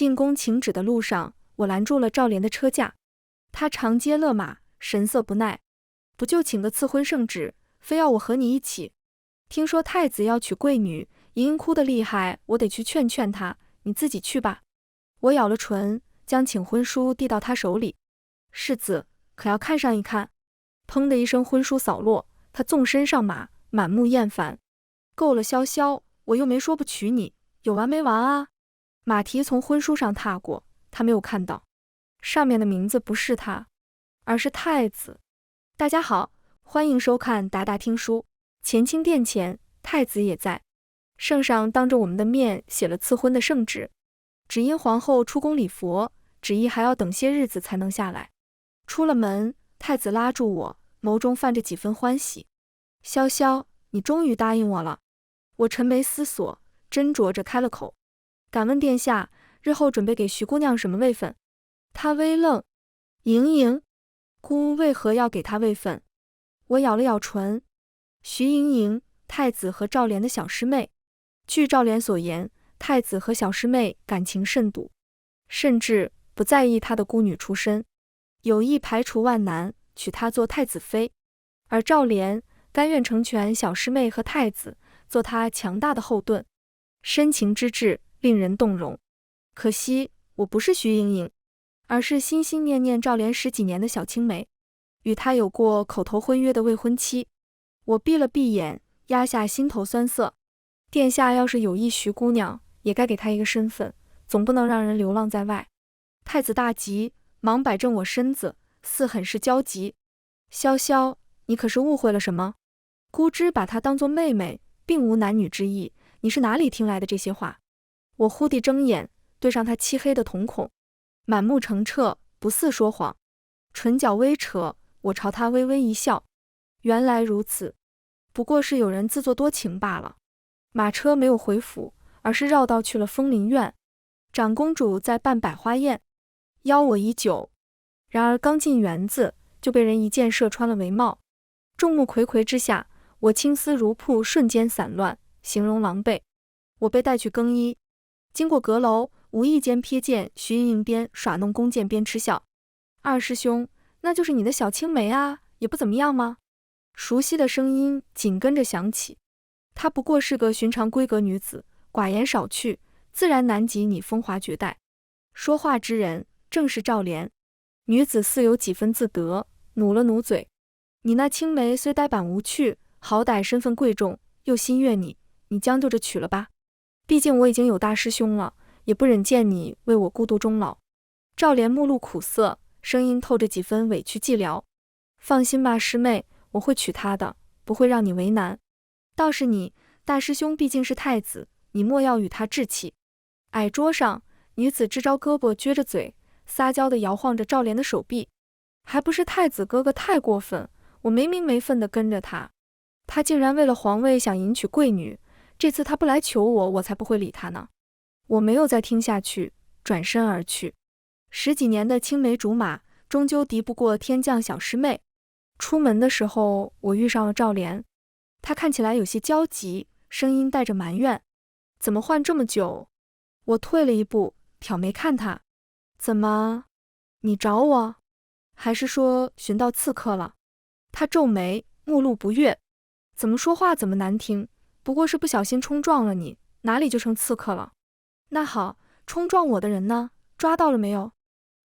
进宫请旨的路上，我拦住了赵莲的车驾，他长街勒马，神色不耐。不就请个赐婚圣旨，非要我和你一起？听说太子要娶贵女，莹莹哭得厉害，我得去劝劝她，你自己去吧。我咬了唇，将请婚书递到他手里。世子，可要看上一看。砰的一声，婚书扫落，他纵身上马，满目厌烦。够了，潇潇，我又没说不娶你，有完没完啊？马蹄从婚书上踏过，他没有看到，上面的名字不是他，而是太子。大家好，欢迎收看达达听书。乾清殿前，太子也在。圣上当着我们的面写了赐婚的圣旨，只因皇后出宫礼佛，旨意还要等些日子才能下来。出了门，太子拉住我，眸中泛着几分欢喜。潇潇，你终于答应我了。我沉眉思索，斟酌着开了口。敢问殿下，日后准备给徐姑娘什么位分？她微愣。莹莹，姑为何要给她位分？我咬了咬唇。徐莹莹，太子和赵莲的小师妹。据赵莲所言，太子和小师妹感情甚笃，甚至不在意她的孤女出身，有意排除万难娶她做太子妃。而赵莲甘愿成全小师妹和太子，做她强大的后盾，深情之至令人动容。可惜我不是徐莹莹，而是心心念念赵莲10几年的小青梅，与她有过口头婚约的未婚妻。我闭了闭眼，压下心头酸涩。殿下要是有意徐姑娘，也该给她一个身份，总不能让人流浪在外。太子大急，忙摆正我身子，似很是焦急。潇潇，你可是误会了什么？姑只把她当作妹妹，并无男女之意，你是哪里听来的这些话？我忽地睁眼，对上他漆黑的瞳孔，满目澄澈，不似说谎。唇角微扯，我朝他微微一笑。原来如此，不过是有人自作多情罢了。马车没有回府，而是绕道去了枫林院。长公主在办百花宴，邀我已久。然而刚进园子，就被人一箭射穿了帷帽。众目睽睽之下，我青丝如瀑，瞬间散乱，形容狼狈。我被带去更衣，经过阁楼，无意间瞥见徐莹莹边耍弄弓箭边嗤笑。二师兄，那就是你的小青梅啊，也不怎么样吗？熟悉的声音紧跟着响起。她不过是个寻常闺阁女子，寡言少趣，自然难及你风华绝代。说话之人正是赵莲。女子似有几分自得，努了努嘴。你那青梅虽呆板无趣，好歹身份贵重，又心悦你，你将就着娶了吧。毕竟我已经有大师兄了，也不忍见你为我孤独终老。赵莲目露苦涩，声音透着几分委屈寂寥。放心吧，师妹，我会娶她的，不会让你为难。倒是你，大师兄毕竟是太子，你莫要与他置气。矮桌上，女子支招胳膊撅着嘴，撒娇地摇晃着赵莲的手臂。还不是太子哥哥太过分，我没名没分地跟着他，他竟然为了皇位想迎娶贵女，这次他不来求我，我才不会理他呢。我没有再听下去，转身而去。10几年的青梅竹马，终究敌不过天降小师妹。出门的时候，我遇上了赵莲，她看起来有些焦急，声音带着埋怨：怎么换这么久？我退了一步，挑眉看她：怎么，你找我？还是说寻到刺客了？她皱眉，目露不悦：怎么说话怎么难听，不过是不小心冲撞了你，哪里就成刺客了？那好，冲撞我的人呢？抓到了没有？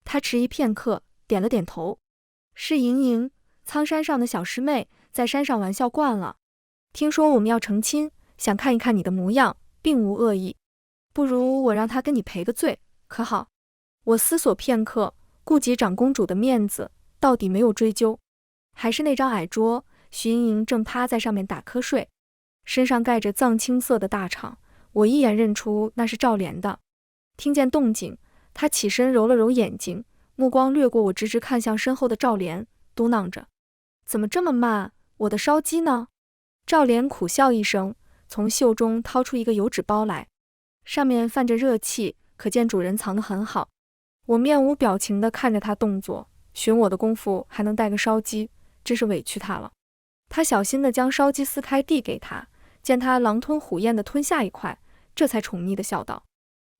她迟疑片刻，点了点头：是莹莹，苍山上的小师妹，在山上玩笑惯了，听说我们要成亲，想看一看你的模样，并无恶意，不如我让她跟你赔个罪，可好？我思索片刻，顾及长公主的面子，到底没有追究。还是那张矮桌，徐莹莹正趴在上面打瞌睡，身上盖着藏青色的大氅，我一眼认出那是赵莲的。听见动静，她起身揉了揉眼睛，目光掠过我，直直看向身后的赵莲，嘟囔着：怎么这么慢？我的烧鸡呢？赵莲苦笑一声，从袖中掏出一个油纸包来，上面泛着热气，可见主人藏得很好。我面无表情地看着他动作，寻我的功夫还能带个烧鸡，真是委屈他了。他小心地将烧鸡撕开递给他，见他狼吞虎咽地吞下一块，这才宠溺地笑道：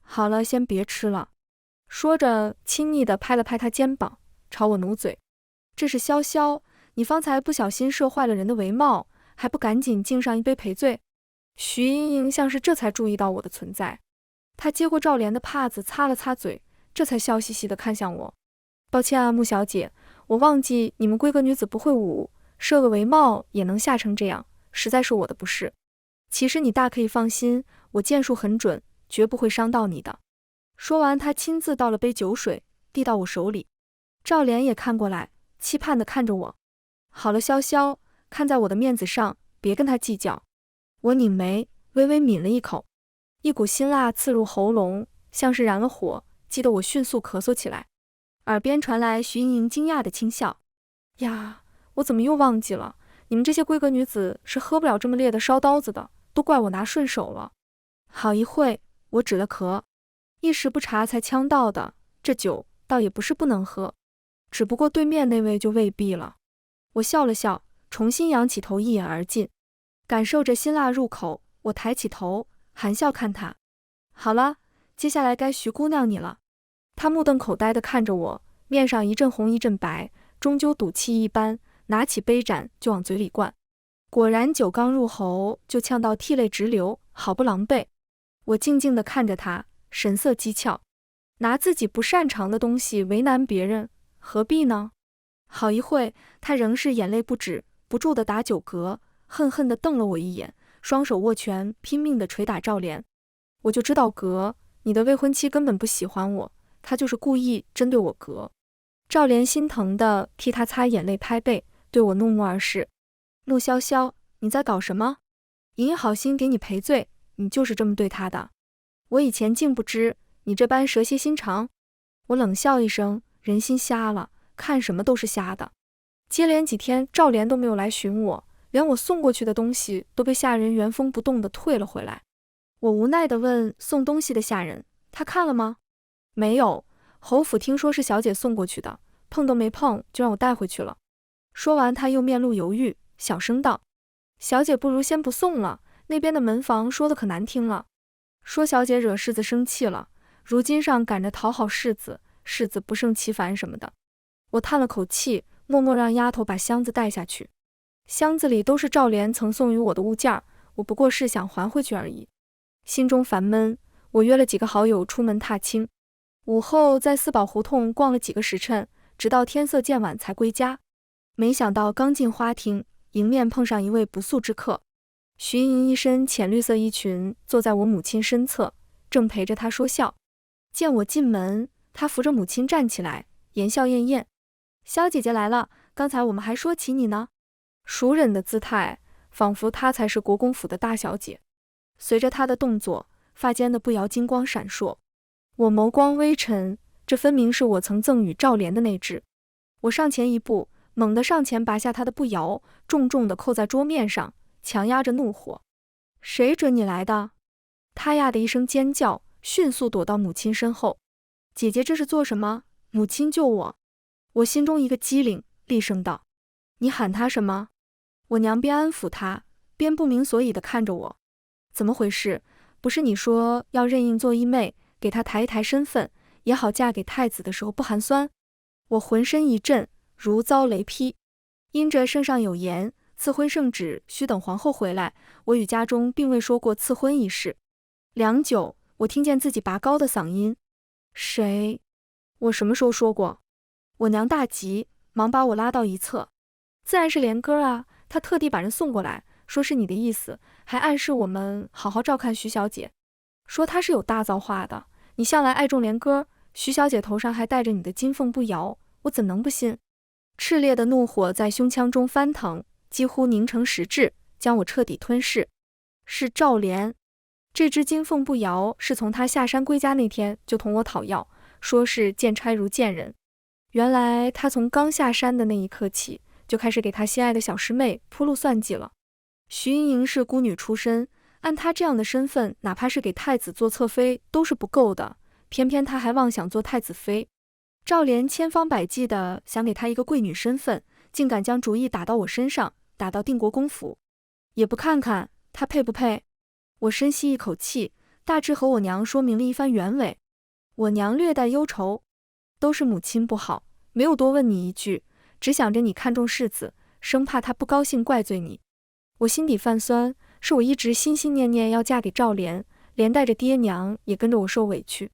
好了，先别吃了，说着，亲昵地拍了拍他肩膀，朝我努嘴。这是潇潇，你方才不小心射坏了人的帷帽，还不赶紧敬上一杯赔罪？徐莹莹像是这才注意到我的存在，她接过赵莲的帕子擦了擦嘴，这才笑嘻嘻地看向我。抱歉啊，穆小姐，我忘记你们闺阁女子不会舞，射个帷帽也能吓成这样，实在是我的不是。其实你大可以放心，我箭术很准，绝不会伤到你的。说完，他亲自倒了杯酒水，递到我手里。赵莲也看过来，期盼地看着我。好了，潇潇，看在我的面子上，别跟他计较。我拧眉，微微抿了一口，一股辛辣刺入喉咙，像是燃了火，激得我迅速咳嗽起来。耳边传来徐莹莹惊讶的轻笑：“呀，我怎么又忘记了？你们这些闺阁女子是喝不了这么烈的烧刀子的，都怪我拿顺手了。”好一会，我止了咳，一时不察才呛到的，这酒倒也不是不能喝，只不过对面那位就未必了。我笑了笑，重新仰起头一饮而尽，感受着辛辣入口，我抬起头，含笑看他。好了，接下来该徐姑娘你了。他目瞪口呆地看着我，面上一阵红一阵白，终究赌气一般，拿起杯盏就往嘴里灌。果然酒刚入喉就呛到涕泪直流，好不狼狈。我静静地看着他，神色讥诮，拿自己不擅长的东西为难别人，何必呢？好一会，他仍是眼泪不止，不住地打酒嗝，恨恨地瞪了我一眼，双手握拳，拼命地捶打赵莲。我就知道嗝，你的未婚妻根本不喜欢我，他就是故意针对我嗝。赵莲心疼地替他擦眼泪拍背，对我怒目而视。陆潇潇，你在搞什么？莹莹好心给你赔罪，你就是这么对他的？我以前竟不知你这般蛇蝎心肠。我冷笑一声，人心瞎了，看什么都是瞎的。接连几天赵莲都没有来寻我，连我送过去的东西都被下人原封不动地退了回来。我无奈地问送东西的下人，他看了吗？没有，侯府听说是小姐送过去的，碰都没碰就让我带回去了。说完他又面露犹豫，小声道：小姐不如先不送了，那边的门房说的可难听了，说小姐惹世子生气了，如今上赶着讨好世子，世子不胜其烦什么的。我叹了口气，默默让丫头把箱子带下去。箱子里都是赵莲曾送予我的物件，我不过是想还回去而已。心中烦闷，我约了几个好友出门踏青。午后在四宝胡同逛了几个时辰，直到天色渐晚才归家。没想到刚进花厅，迎面碰上一位不速之客。徐莹莹一身浅绿色衣裙，坐在我母亲身侧，正陪着她说笑。见我进门，她扶着母亲站起来，言笑晏晏：萧姐姐来了，刚才我们还说起你呢。熟人的姿态，仿佛她才是国公府的大小姐。随着她的动作，发间的步摇金光闪烁。我眸光微沉，这分明是我曾赠予赵莲的那只。我上前一步，猛地上前拔下她的步摇，重重地扣在桌面上，强压着怒火。谁准你来的？她呀的一声尖叫，迅速躲到母亲身后。姐姐这是做什么？母亲救我！我心中一个机灵，厉声道：你喊她什么？我娘边安抚她，边不明所以地看着我。怎么回事？不是你说要认应做义妹，给她抬一抬身份，也好嫁给太子的时候不寒酸？我浑身一震，如遭雷劈。因着圣上有言，赐婚圣旨须等皇后回来，我与家中并未说过赐婚一事。良久，我听见自己拔高的嗓音：谁？我什么时候说过？我娘大急，忙把我拉到一侧：自然是莲哥啊，他特地把人送过来，说是你的意思，还暗示我们好好照看徐小姐，说她是有大造化的，你向来爱重莲哥，徐小姐头上还戴着你的金凤步摇，我怎能不信？炽烈的怒火在胸腔中翻腾，几乎凝成实质，将我彻底吞噬。是赵莲，这只金凤步摇是从她下山归家那天就同我讨要，说是见差如见人。原来她从刚下山的那一刻起，就开始给她心爱的小师妹铺路算计了。徐莹莹是孤女出身，按她这样的身份，哪怕是给太子做侧妃都是不够的，偏偏她还妄想做太子妃。赵莲千方百计的想给她一个贵女身份，竟敢将主意打到我身上，打到定国公府，也不看看她配不配。我深吸一口气，大致和我娘说明了一番原委。我娘略带忧愁，都是母亲不好，没有多问你一句，只想着你看重世子，生怕他不高兴怪罪你。我心底泛酸，是我一直心心念念要嫁给赵莲，连带着爹娘也跟着我受委屈。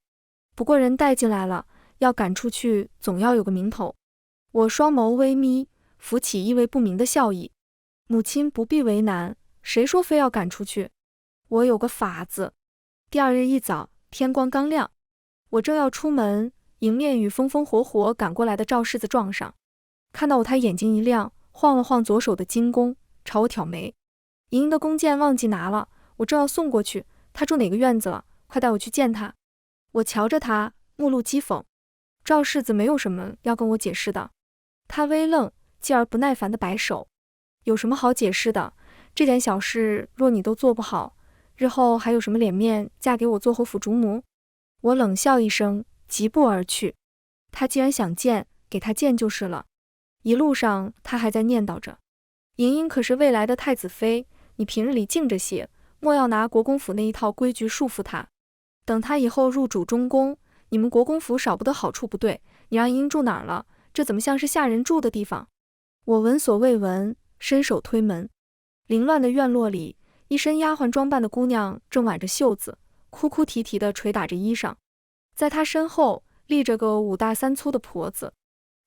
不过人带进来了，要赶出去总要有个名头。我双眸微眯，浮起意味不明的笑意。母亲不必为难，谁说非要赶出去？我有个法子。第二日一早，天光刚亮，我正要出门，迎面与风风火火赶过来的赵世子撞上。看到我，他眼睛一亮，晃了晃左手的金弓，朝我挑眉。莹莹的弓箭忘记拿了，我正要送过去，他住哪个院子了？快带我去见他。我瞧着他，目露讥讽。赵世子没有什么要跟我解释的。他微愣，继而不耐烦地摆手。有什么好解释的？这点小事若你都做不好，日后还有什么脸面嫁给我做侯府主母？我冷笑一声，疾步而去。他既然想见，给他见就是了。一路上他还在念叨着，莹莹可是未来的太子妃，你平日里静着些，莫要拿国公府那一套规矩束缚她。等她以后入主中宫，你们国公府少不得好处不对，你让莹莹住哪儿了？这怎么像是下人住的地方？我闻所未闻，伸手推门。凌乱的院落里，一身丫鬟装扮的姑娘正挽着袖子，哭哭啼啼地捶打着衣裳。在她身后立着个5大3粗的婆子。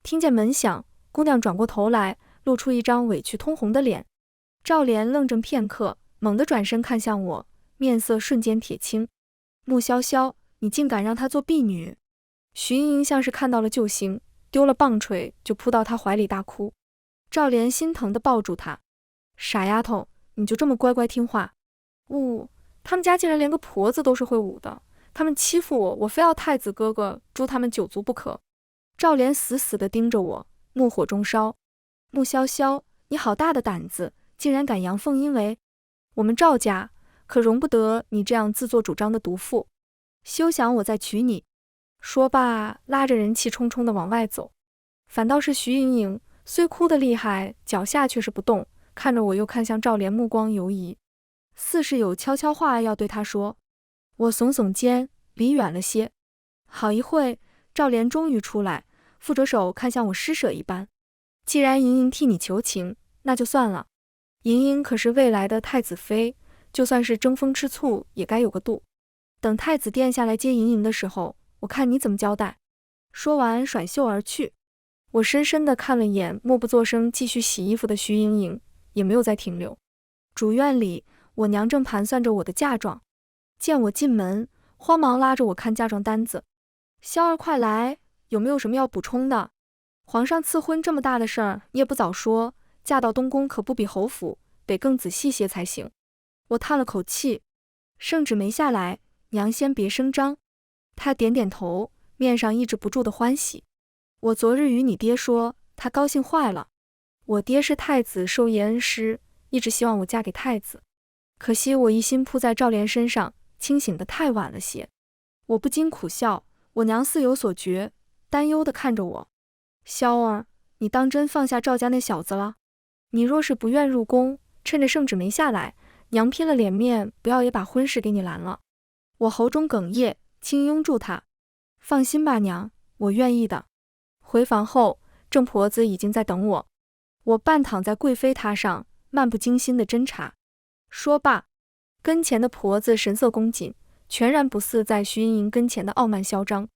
听见门响，姑娘转过头来，露出一张委屈通红的脸。赵莲愣怔片刻，猛地转身看向我，面色瞬间铁青。穆潇潇，你竟敢让她做婢女！徐莹莹像是看到了救星，丢了棒槌就扑到她怀里大哭。赵莲心疼地抱住她，傻丫头，你就这么乖乖听话？他们家竟然连个婆子都是会舞的，他们欺负我，我非要太子哥哥诛他们9族不可。赵莲死死地盯着我，怒火中烧。穆潇潇，你好大的胆子，竟然敢阳奉阴违！我们赵家可容不得你这样自作主张的毒妇，休想我再娶你！说罢，拉着人气冲冲地往外走。反倒是徐莹莹，虽哭得厉害，脚下却是不动，看着我又看向赵莲，目光游移，似是有悄悄话要对她说。我耸耸肩，离远了些。好一会，赵莲终于出来，扶着手看向我施舍一般。既然莹莹替你求情，那就算了。莹莹可是未来的太子妃，就算是争风吃醋也该有个度。等太子殿下来接莹莹的时候，我看你怎么交代。说完甩袖而去。我深深地看了眼默不作声继续洗衣服的徐莹莹，也没有再停留。主院里，我娘正盘算着我的嫁妆，见我进门，慌忙拉着我看嫁妆单子。潇儿快来，有没有什么要补充的？皇上赐婚这么大的事儿，你也不早说，嫁到东宫可不比侯府，得更仔细些才行。我叹了口气，圣旨没下来，娘先别声张。他点点头，面上抑制不住的欢喜。我昨日与你爹说，他高兴坏了。我爹是太子授业恩师，一直希望我嫁给太子。可惜我一心扑在赵莲身上，清醒得太晚了些。我不禁苦笑，我娘似有所觉，担忧地看着我。潇儿，你当真放下赵家那小子了？你若是不愿入宫，趁着圣旨没下来，娘拼了脸面，不要也把婚事给你拦了。我喉中哽咽，轻拥住她。放心吧娘，我愿意的。回房后，郑婆子已经在等我。我半躺在贵妃榻上，漫不经心地侦查。说罢，跟前的婆子神色恭谨，全然不似在徐莹莹跟前的傲慢嚣张。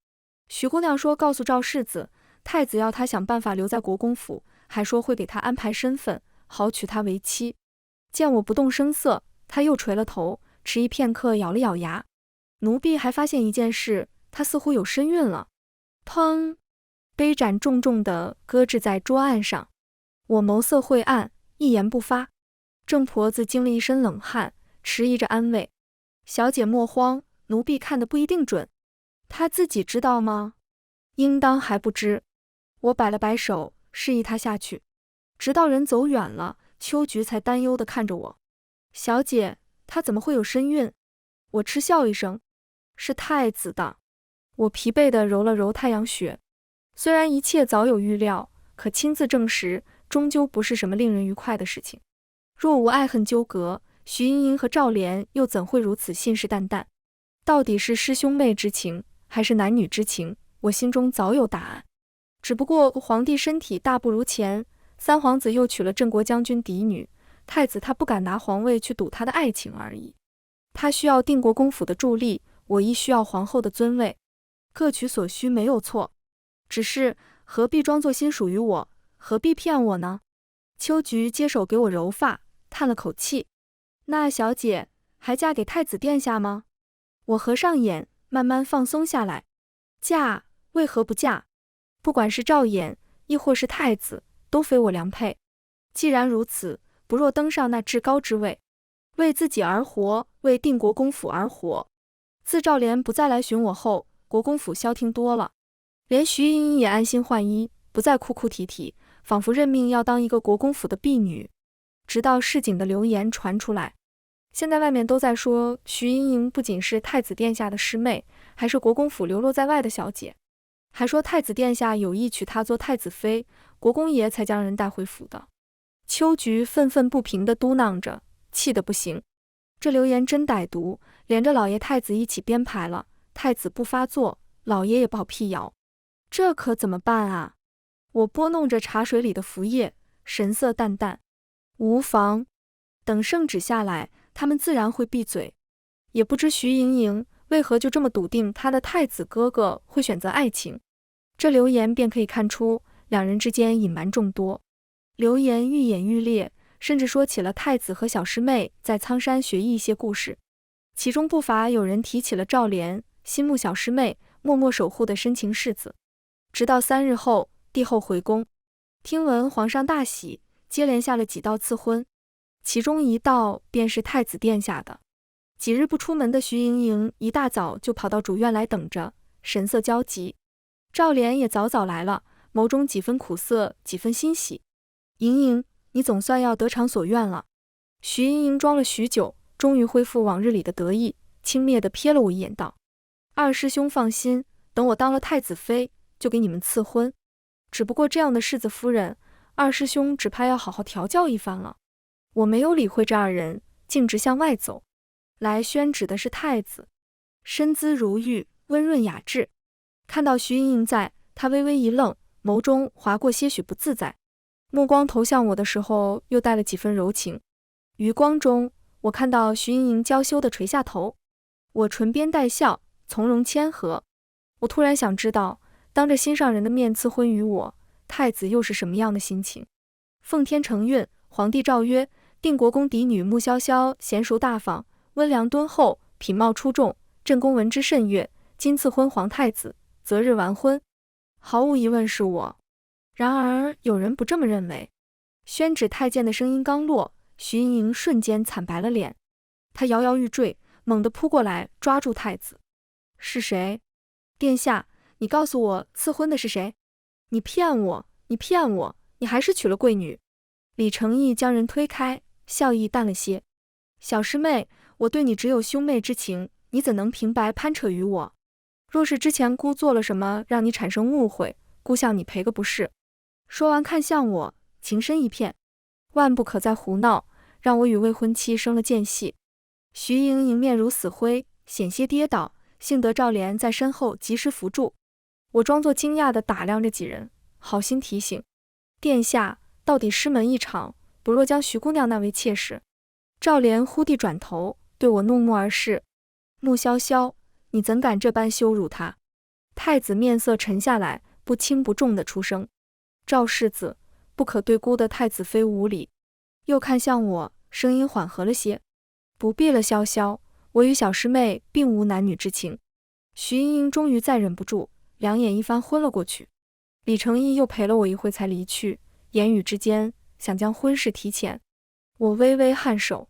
徐姑娘说告诉赵世子，太子要她想办法留在国公府，还说会给她安排身份，好娶她为妻。见我不动声色，她又垂了头，迟疑片刻，咬了咬牙。奴婢还发现一件事，她似乎有身孕了。砰！杯盏重重地搁置在桌案上。我眸色晦暗，一言不发。郑婆子惊了一身冷汗，迟疑着安慰：小姐莫慌，奴婢看得不一定准。她自己知道吗？应当还不知。我摆了摆手，示意她下去。直到人走远了，秋菊才担忧地看着我：小姐，她怎么会有身孕？我嗤笑一声：是太子的。我疲惫地揉了揉太阳穴。虽然一切早有预料，可亲自证实，终究不是什么令人愉快的事情。若无爱恨纠葛，徐莹莹和赵莲又怎会如此信誓旦旦？到底是师兄妹之情，还是男女之情，我心中早有答案。只不过皇帝身体大不如前，三皇子又娶了镇国将军嫡女，太子他不敢拿皇位去赌他的爱情而已。他需要定国公府的助力，我亦需要皇后的尊位，各取所需没有错。只是何必装作心属于我，何必骗我呢？秋菊接手给我揉发，叹了口气：那小姐还嫁给太子殿下吗？我合上眼，慢慢放松下来。嫁，为何不嫁？不管是赵衍，亦或是太子，都非我良配。既然如此，不若登上那至高之位，为自己而活，为定国公府而活。自赵莲不再来寻我后，国公府消停多了，连徐莹莹也安心换衣，不再哭哭啼啼，仿佛认命要当一个国公府的婢女。直到市井的流言传出来，现在外面都在说徐莹莹不仅是太子殿下的师妹，还是国公府流落在外的小姐，还说太子殿下有意娶她做太子妃，国公爷才将人带回府的。秋菊愤愤不平地嘟囔着，气得不行。这流言真歹毒，连着老爷太子一起编排了，太子不发作，老爷也不好辟谣，这可怎么办啊？我拨弄着茶水里的浮叶，神色淡淡，无妨，等圣旨下来，他们自然会闭嘴。也不知徐莹莹为何就这么笃定她的太子哥哥会选择爱情，这流言便可以看出两人之间隐瞒众多。流言愈演愈烈，甚至说起了太子和小师妹在苍山学艺一些故事，其中不乏有人提起了赵莲心目小师妹默默守护的深情世子。直到3日后，帝后回宫，听闻皇上大喜，接连下了几道赐婚，其中一道便是太子殿下的。几日不出门的徐莹莹一大早就跑到主院来等着，神色焦急。赵莲也早早来了，眸中几分苦涩，几分欣喜。莹莹，你总算要得偿所愿了。徐莹莹装了许久，终于恢复往日里的得意，轻蔑地瞥了我一眼道：二师兄放心，等我当了太子妃，就给你们赐婚。只不过这样的世子夫人，二师兄只怕要好好调教一番了。我没有理会这二人，径直向外走。来宣旨的是太子，身姿如玉，温润雅致。看到徐莹莹在，他微微一愣，眸中划过些许不自在，目光投向我的时候又带了几分柔情。余光中，我看到徐莹莹娇羞地垂下头，我唇边带笑，从容谦和。我突然想知道，当着心上人的面赐婚于我，太子又是什么样的心情。奉天承运，皇帝诏曰：定国公嫡女穆潇潇娴熟大方，温良敦厚，品貌出众，朕公闻之甚悦，今赐婚皇太子，择日完婚。毫无疑问是我。然而有人不这么认为。宣旨太监的声音刚落，徐莹莹瞬间惨白了脸，她摇摇欲坠，猛地扑过来抓住太子。是谁？殿下，你告诉我赐婚的是谁？你骗我，你骗我，你还是娶了贵女。李承义将人推开，笑意淡了些。小师妹，我对你只有兄妹之情，你怎能平白攀扯于我？若是之前姑做了什么让你产生误会，姑向你赔个不是。说完看向我，情深一片，万不可再胡闹，让我与未婚妻生了间隙。徐莹莹面如死灰，险些跌倒，幸得赵莲在身后及时扶住。我装作惊讶地打量着几人，好心提醒：殿下，到底师门一场，不若将徐姑娘那为妾室。赵莲忽地转头，对我怒目而视：穆潇潇，你怎敢这般羞辱她？太子面色沉下来，不轻不重地出声：赵世子，不可对姑的太子妃无礼。又看向我，声音缓和了些：不必了，潇潇，我与小师妹并无男女之情。徐莹莹终于再忍不住，两眼一翻昏了过去。李承义又陪了我一会才离去，言语之间想将婚事提前。我微微颔首，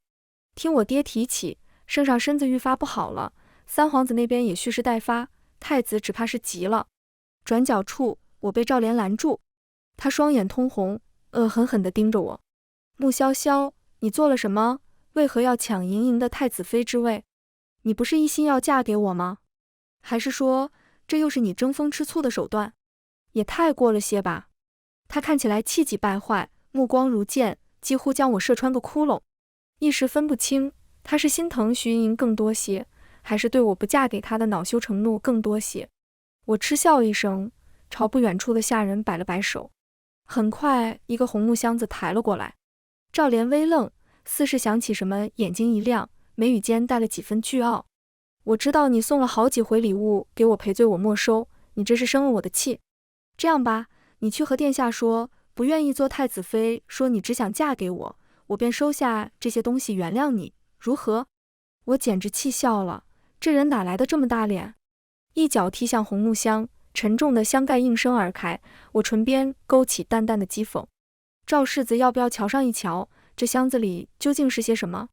听我爹提起，圣上身子愈发不好了，三皇子那边也蓄势待发，太子只怕是急了。转角处，我被赵莲拦住，他双眼通红，恶狠狠地盯着我：穆潇潇，你做了什么？为何要抢莹莹的太子妃之位？你不是一心要嫁给我吗？还是说这又是你争风吃醋的手段？也太过了些吧。他看起来气急败坏，目光如剑，几乎将我射穿个窟窿。一时分不清他是心疼徐莹莹更多些，还是对我不嫁给他的恼羞成怒更多些？我嗤笑一声，朝不远处的下人摆了摆手。很快，一个红木箱子抬了过来。赵莲微愣，似是想起什么，眼睛一亮，眉宇间带了几分倨傲。我知道你送了好几回礼物给我赔罪，我没收，你这是生了我的气。这样吧，你去和殿下说，不愿意做太子妃，说你只想嫁给我，我便收下这些东西原谅你，如何？我简直气笑了，这人哪来的这么大脸？一脚踢向红木箱，沉重的箱盖应声而开，我唇边勾起淡淡的讥讽。赵世子要不要瞧上一瞧，这箱子里究竟是些什么？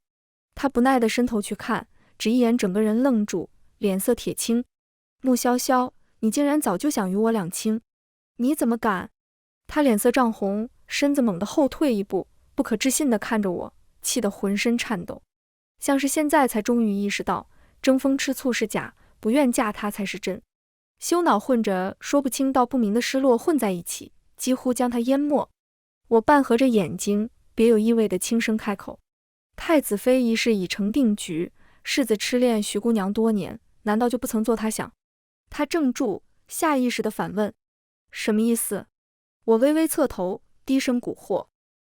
他不耐地伸头去看，只一眼整个人愣住，脸色铁青。穆潇潇，你竟然早就想与我两清，你怎么敢？他脸色涨红，身子猛地后退一步，不可置信地看着我，气得浑身颤抖，像是现在才终于意识到争风吃醋是假，不愿嫁他才是真。羞恼混着说不清道不明的失落混在一起，几乎将他淹没。我半合着眼睛，别有意味地轻声开口：太子妃一事已成定局，世子痴恋徐姑娘多年，难道就不曾做他想？他怔住，下意识地反问：什么意思？我微微侧头，低声蛊惑：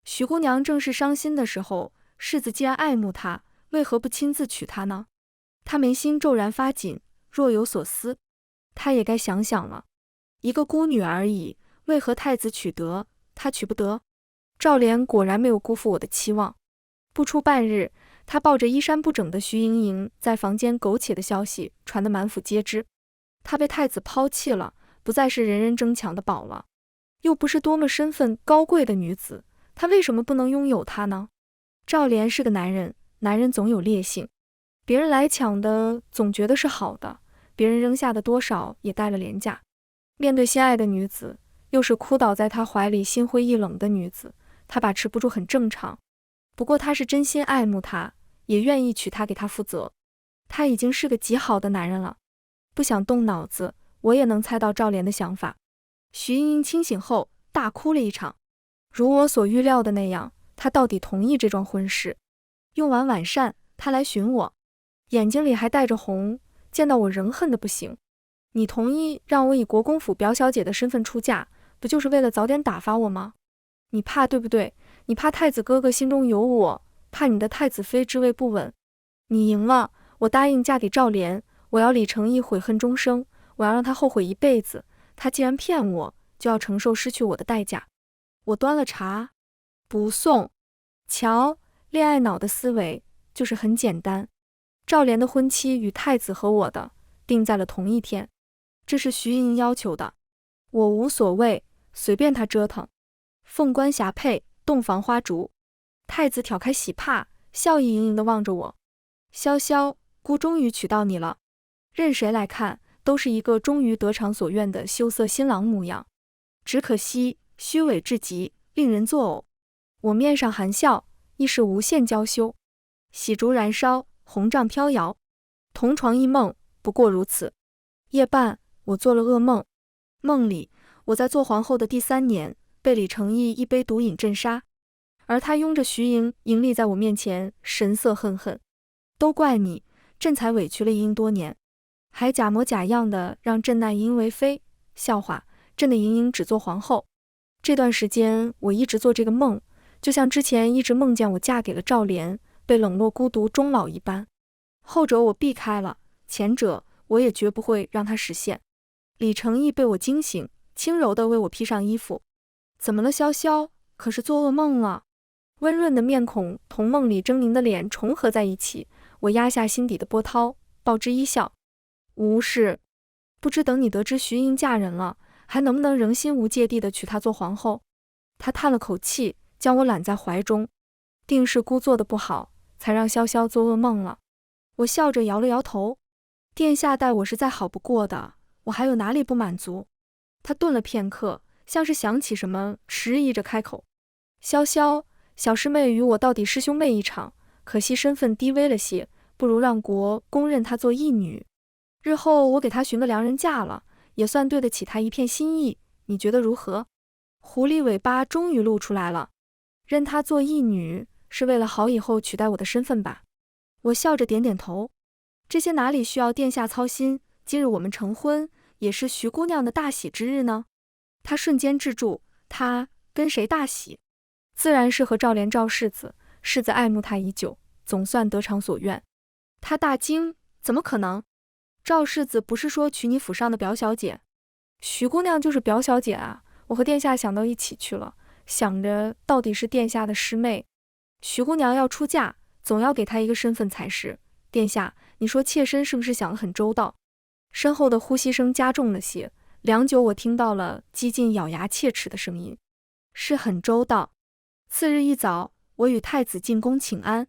徐姑娘正是伤心的时候，世子既然爱慕她，为何不亲自娶她呢？他眉心骤然发紧，若有所思。他也该想想了，一个孤女而已，为何太子娶得，他娶不得？赵莲果然没有辜负我的期望。不出半日，他抱着衣衫不整的徐盈盈在房间苟且的消息传得满府皆知，她被太子抛弃了，不再是人人争抢的宝了。又不是多么身份高贵的女子，她为什么不能拥有她呢？赵莲是个男人，男人总有劣性，别人来抢的总觉得是好的，别人扔下的多少也带了廉价。面对心爱的女子，又是哭倒在他怀里心灰意冷的女子，他把持不住很正常。不过他是真心爱慕她，也愿意娶她给他负责。他已经是个极好的男人了，不想动脑子，我也能猜到赵莲的想法。徐盈盈清醒后大哭了一场，如我所预料的那样，她到底同意这桩婚事。用完晚膳，她来寻我，眼睛里还带着红，见到我仍恨得不行。你同意让我以国公府表小姐的身份出嫁，不就是为了早点打发我吗？你怕对不对？你怕太子哥哥心中有我，怕你的太子妃之位不稳。你赢了，我答应嫁给赵莲，我要李承义悔恨终生，我要让他后悔一辈子。他既然骗我，就要承受失去我的代价。我端了茶，不送。瞧，恋爱脑的思维就是很简单。赵莲的婚期与太子和我的定在了同一天，这是徐盈盈要求的，我无所谓，随便他折腾。凤冠霞帔，洞房花烛。太子挑开喜帕，笑意盈盈地望着我：潇潇，姑终于娶到你了。任谁来看，都是一个终于得偿所愿的羞涩新郎模样，只可惜虚伪至极，令人作呕。我面上含笑，亦是无限娇羞。喜烛燃烧，红帐飘摇，同床异梦，不过如此。夜半，我做了噩梦，梦里我在做皇后的第3年，被李承义一杯毒饮镇杀，而他拥着徐盈盈立在我面前，神色恨恨。都怪你，朕才委屈了盈盈多年，还假模假样的让朕纳盈盈为妃。笑话，朕的盈盈只做皇后。这段时间我一直做这个梦，就像之前一直梦见我嫁给了赵莲，被冷落孤独终老一般。后者我避开了，前者我也绝不会让它实现。李承义被我惊醒，轻柔地为我披上衣服。怎么了，潇潇？可是做噩梦了？温润的面孔同梦里狰狞的脸重合在一起，我压下心底的波涛，报之一笑。无事。不知等你得知徐盈嫁人了，还能不能仍心无芥蒂地娶她做皇后？他叹了口气，将我揽在怀中。定是姑做得不好，才让潇潇做噩梦了。我笑着摇了摇头。殿下待我是再好不过的，我还有哪里不满足？他顿了片刻，像是想起什么，迟疑着开口：潇潇，小师妹与我到底师兄妹一场，可惜身份低微了些，不如让国公认她做义女。日后我给她寻个良人嫁了，也算对得起她一片心意，你觉得如何？狐狸尾巴终于露出来了。认她做义女，是为了好以后取代我的身份吧？我笑着点点头。这些哪里需要殿下操心？今日我们成婚，也是徐姑娘的大喜之日呢。他瞬间制住，他跟谁大喜？自然是和赵莲赵世子，世子爱慕他已久，总算得偿所愿。他大惊，怎么可能？赵世子不是说娶你府上的表小姐？徐姑娘就是表小姐啊，我和殿下想到一起去了，想着到底是殿下的师妹。徐姑娘要出嫁，总要给她一个身份才是。殿下，你说妾身是不是想得很周到？身后的呼吸声加重了些，良久我听到了几近咬牙切齿的声音，是很周到。次日一早，我与太子进宫请安，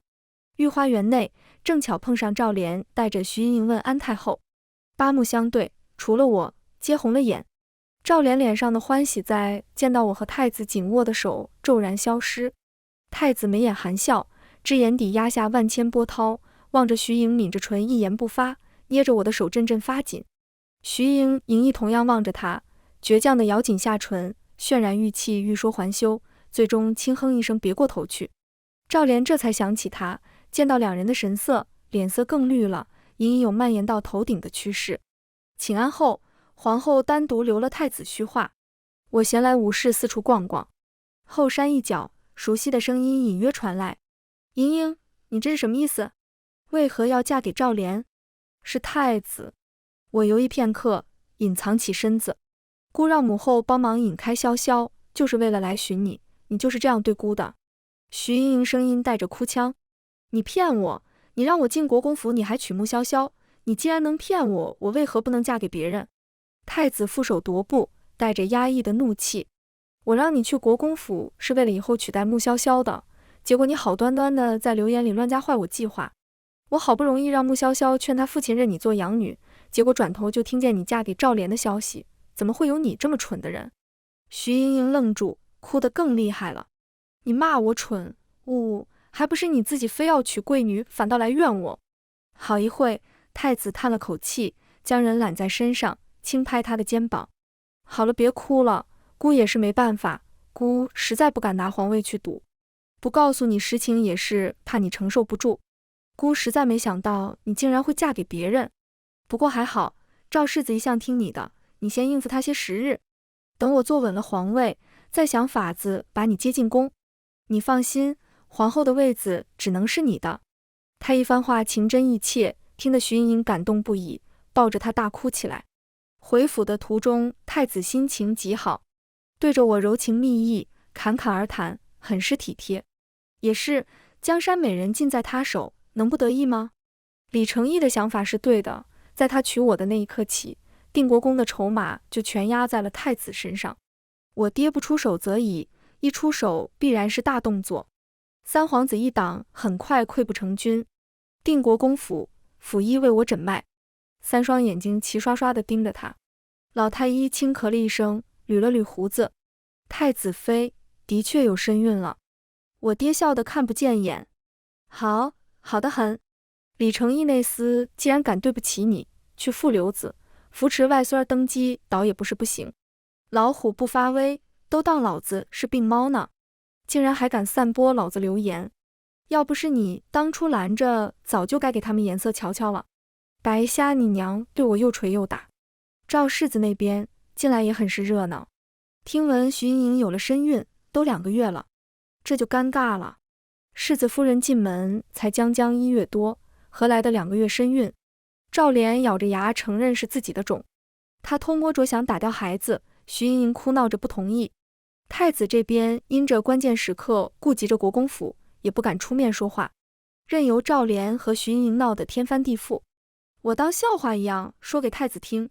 御花园内正巧碰上赵莲带着徐盈盈问安太后，八目相对，除了我，皆红了眼。赵莲脸上的欢喜在见到我和太子紧握的手骤然消失，太子眉眼含笑，只眼底压下万千波涛，望着徐盈抿着唇一言不发，捏着我的手阵阵发紧。徐盈盈亦同样望着他，倔强地咬紧下唇，渲然欲泣欲说还休，最终轻哼一声别过头去。赵莲这才想起他，见到两人的神色，脸色更绿了，隐隐有蔓延到头顶的趋势。请安后，皇后单独留了太子叙话，我闲来无事四处逛逛。后山一角，熟悉的声音隐约传来：盈盈，你这是什么意思？为何要嫁给赵莲？是太子。我犹豫片刻，隐藏起身子。姑让母后帮忙引开潇潇，就是为了来寻你，你就是这样对姑的。徐盈盈声音带着哭腔：你骗我，你让我进国公府，你还娶穆潇潇，你既然能骗我，我为何不能嫁给别人？太子负手踱步，带着压抑的怒气：我让你去国公府是为了以后取代穆潇潇的，结果你好端端的在流言里乱加坏我计划。我好不容易让穆潇潇劝他父亲认你做养女，结果转头就听见你嫁给赵莲的消息，怎么会有你这么蠢的人？徐盈盈愣住，哭得更厉害了。你骂我蠢？还不是你自己非要娶贵女，反倒来怨我。好一会，太子叹了口气，将人揽在身上，轻拍他的肩膀：好了，别哭了，姑也是没办法，姑实在不敢拿皇位去赌，不告诉你实情也是怕你承受不住。姑实在没想到你竟然会嫁给别人，不过还好，赵世子一向听你的，你先应付他些时日，等我坐稳了皇位，再想法子把你接进宫。你放心，皇后的位子只能是你的。他一番话情真意切，听得徐盈盈感动不已，抱着他大哭起来。回府的途中，太子心情极好，对着我柔情蜜意，侃侃而谈，很是体贴。也是，江山美人尽在他手，能不得意吗？李承义的想法是对的，在他娶我的那一刻起，定国公的筹码就全压在了太子身上。我爹不出手则已，一出手必然是大动作。三皇子一党很快溃不成军。定国公府，府医为我诊脉，三双眼睛齐刷刷地盯着他。老太医轻咳了一声，捋了捋胡子：太子妃的确有身孕了。我爹笑得看不见眼：好，好得很。李承义那厮既然敢对不起你，去负留子，扶持外孙儿登基倒也不是不行。老虎不发威，都当老子是病猫呢，竟然还敢散播老子流言。要不是你当初拦着，早就该给他们颜色瞧瞧了。白瞎你娘对我又捶又打。赵世子那边近来也很是热闹，听闻徐盈盈有了身孕，都2个月了，这就尴尬了。世子夫人进门才将1月多，何来的2个月身孕？赵莲咬着牙承认是自己的种，她偷摸着想打掉孩子，徐盈盈哭闹着不同意。太子这边因着关键时刻顾及着国公府，也不敢出面说话，任由赵莲和徐盈盈闹得天翻地覆。我当笑话一样说给太子听，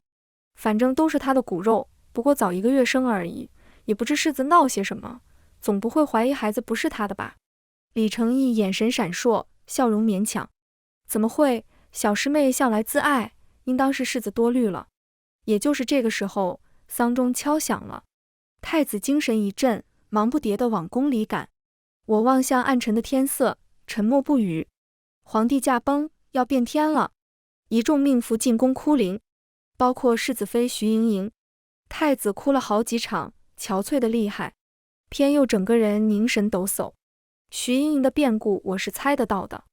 反正都是他的骨肉，不过早1个月生而已，也不知世子闹些什么，总不会怀疑孩子不是他的吧？李承义眼神闪烁，笑容勉强：怎么会，小师妹向来自爱，应当是世子多虑了。也就是这个时候，丧钟敲响了，太子精神一振，忙不迭地往宫里赶。我望向暗沉的天色，沉默不语。皇帝驾崩，要变天了。一众命妇进宫哭灵，包括世子妃徐盈盈。太子哭了好几场，憔悴的厉害，偏又整个人凝神抖擞。徐盈盈的变故我是猜得到的，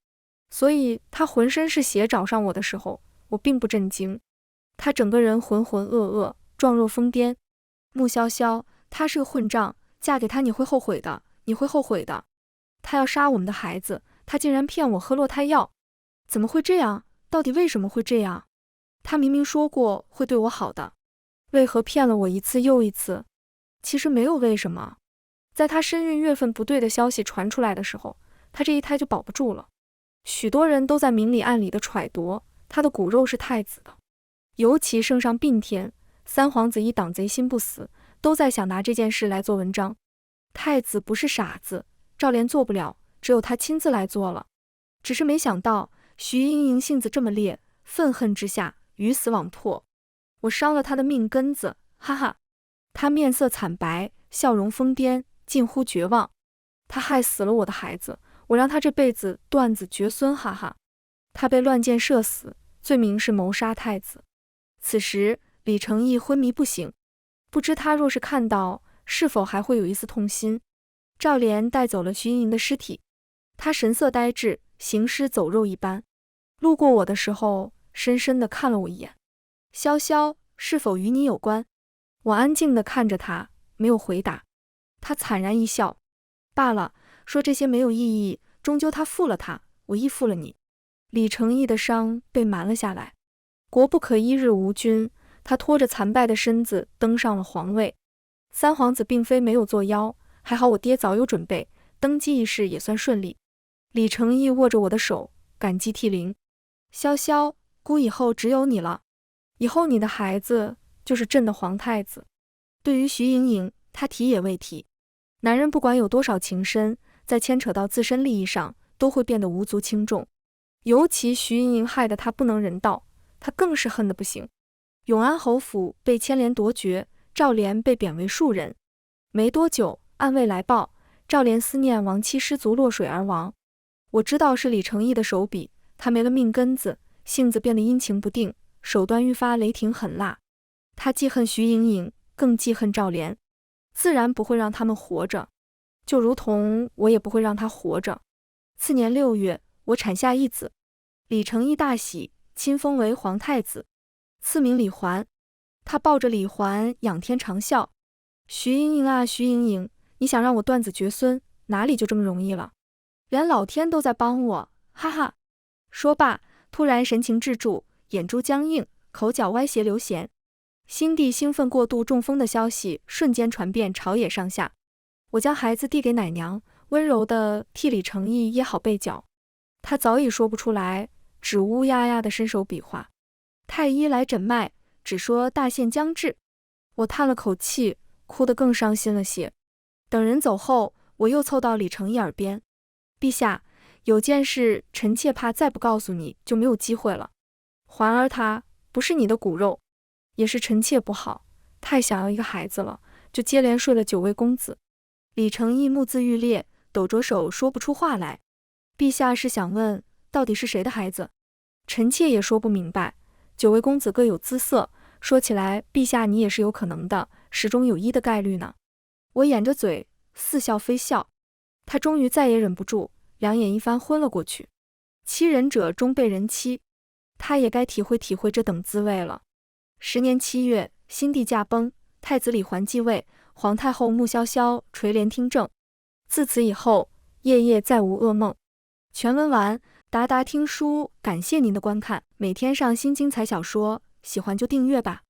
所以他浑身是血找上我的时候，我并不震惊。他整个人浑浑噩噩，状若疯癫。穆潇潇，他是个混账，嫁给他你会后悔的，你会后悔的。他要杀我们的孩子，他竟然骗我喝落胎药，怎么会这样？到底为什么会这样？他明明说过会对我好的，为何骗了我一次又一次？其实没有为什么，在他身孕月份不对的消息传出来的时候，他这一胎就保不住了。许多人都在明里暗里的揣度，他的骨肉是太子的。尤其圣上并天，三皇子一党贼心不死，都在想拿这件事来做文章。太子不是傻子，赵莲做不了，只有他亲自来做了。只是没想到徐盈盈性子这么烈，愤恨之下鱼死网破。我伤了他的命根子，哈哈。他面色惨白，笑容疯癫，近乎绝望。他害死了我的孩子，我让他这辈子断子绝孙，哈哈。他被乱箭射死，罪名是谋杀太子。此时李承义昏迷不醒，不知他若是看到，是否还会有一丝痛心。赵莲带走了徐盈盈的尸体，他神色呆滞，行尸走肉一般。路过我的时候，深深地看了我一眼。潇潇，是否与你有关？我安静地看着他，没有回答。他惨然一笑，罢了，说这些没有意义，终究他负了他，我亦负了你。李承义的伤被瞒了下来。国不可一日无君，他拖着残败的身子登上了皇位。三皇子并非没有作妖，还好我爹早有准备，登基一事也算顺利。李承义握着我的手，感激涕零。潇潇，姑以后只有你了，以后你的孩子就是朕的皇太子。对于徐盈盈，他提也未提。男人不管有多少情深，在牵扯到自身利益上，都会变得无足轻重。尤其徐盈盈害得他不能人道，他更是恨得不行。永安侯府被牵连夺爵，赵莲被贬为庶人。没多久，暗卫来报，赵莲思念亡妻失足落水而亡。我知道是李承义的手笔，他没了命根子，性子变得阴晴不定，手段愈发雷霆狠辣。他记恨徐盈盈，更记恨赵莲，自然不会让他们活着，就如同我也不会让他活着。次年6月，我产下一子，李承义大喜，亲封为皇太子，赐名李环。他抱着李环仰天长啸：徐盈盈啊，徐盈盈，你想让我断子绝孙，哪里就这么容易了？连老天都在帮我，哈哈。说罢，突然神情滞住，眼珠僵硬，口角歪斜流涎。新帝兴奋过度中风的消息瞬间传遍朝野上下。我将孩子递给奶娘，温柔地替李承义掖好被角。他早已说不出来，只乌压压地伸手比划。太医来诊脉，只说大限将至。我叹了口气，哭得更伤心了些。等人走后，我又凑到李承义耳边：陛下，有件事臣妾怕再不告诉你就没有机会了。环儿她不是你的骨肉，也是臣妾不好，太想要一个孩子了，就接连睡了9位公子。李承义目眦欲裂，抖着手说不出话来。陛下是想问到底是谁的孩子？臣妾也说不明白，9位公子各有姿色，说起来陛下你也是有可能的，10中有1的概率呢。我掩着嘴，似笑非笑。他终于再也忍不住，两眼一翻昏了过去。欺人者终被人欺，他也该体会体会这等滋味了。10年7月，新帝驾崩，太子李环继位，皇太后穆潇潇垂帘听政。自此以后，夜夜再无噩梦。全文完，达达听书感谢您的观看，每天上新精彩小说，喜欢就订阅吧。